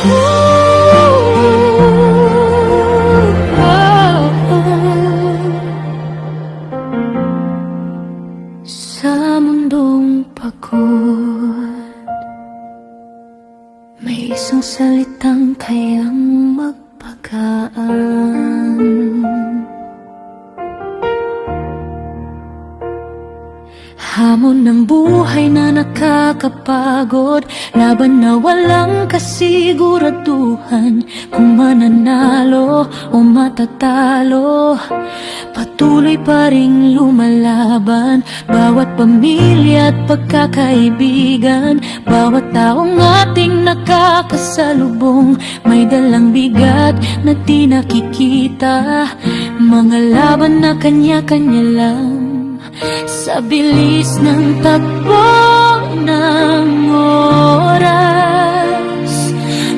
Sa mundong pagod, may isang salitang kayang magpagaan. Hamon ng buhay na nakakapagod, laban na walang kasiguraduhan, kung mananalo o matatalo, patuloy pa ring lumalaban. Bawat pamilya at pagkakaibigan, bawat taong ating nakakasalubong, may dalang bigat na di nakikita, mga laban na kanya-kanya lang. Sa bilis ng takbo ng oras,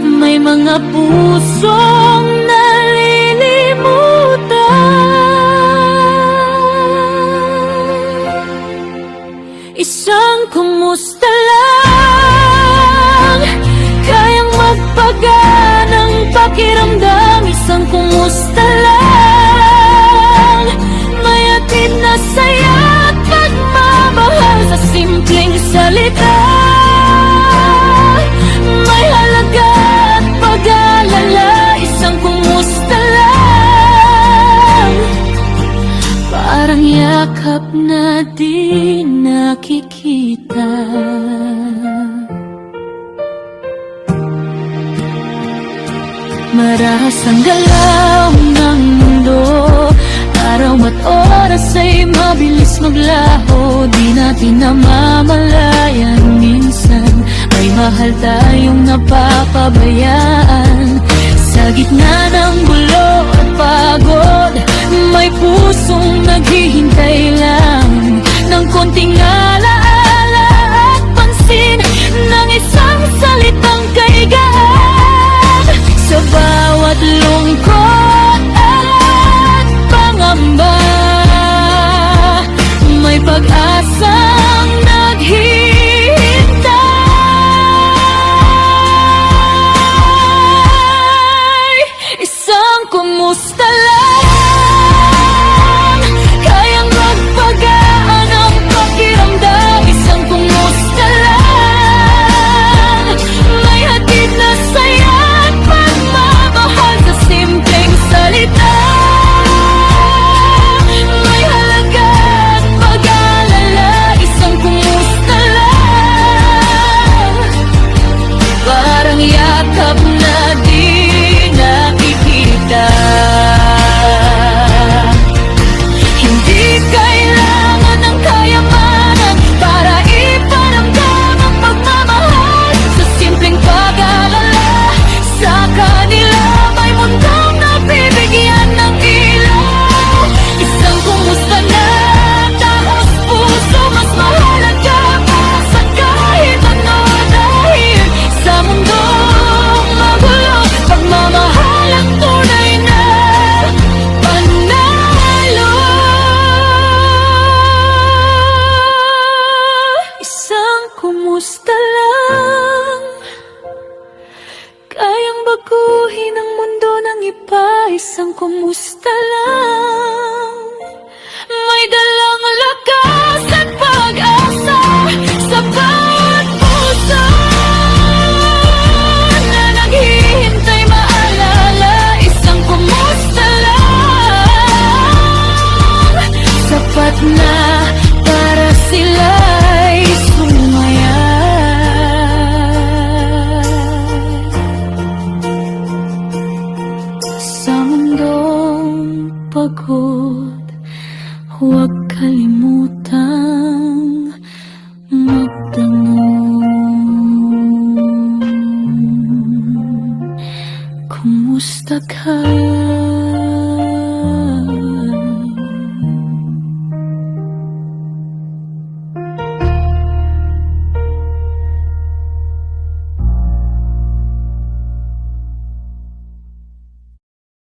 may mga pusong nalilimutan. Isang kumusta lang, kayang magpagaan ng pakiramdam. Isang kumusta lang, may atid na saya at pagmamahal sa simpleng salita. May halaga at pag-alala. Isang kumusta lang, parang yakap na di nakikita. Marahas ang galaw ng mundo, araw at oras ay mabilis maglaho. Di natin namamalayan minsan, may mahal tayong napapabayaan. Sa gitna ng gulo at pagod, may pusong naghihintay lang ng konting alaala at pansin, ng isang salitang kaigaan. Sa bawat lungkot at pangamba, may pag-asang naghihintay. Isang kumusta lang, kayang magpagaan ang pakiramdam. Isang kumusta lang, may hatid na saya at pagmamahal sa simpleng salita. May halaga at pag-alala. Isang kumusta lang, parang yakap na di nakikita. Hindi kailangan ng kayamanan para iparamdam ang pagmamahal. Sa simpleng pag-alala, sa kanila may mundong nabibigyan ng ilaw. Isang kumusta na taos puso, mas mahalaga pa sa kahit ano. Dahil sa mundong magulo, pagmamahal ang tunay na panalo. Isang kumusta lang, kayang baguhin ang mundo ng iba. Isang kumusta lang, may dalang lakas at pag-asa sa bawat puso na naghihintay maalala. Isang kumusta lang, sapat na para sila'y sumaya. Sa mundong pagod, huwag kalimutan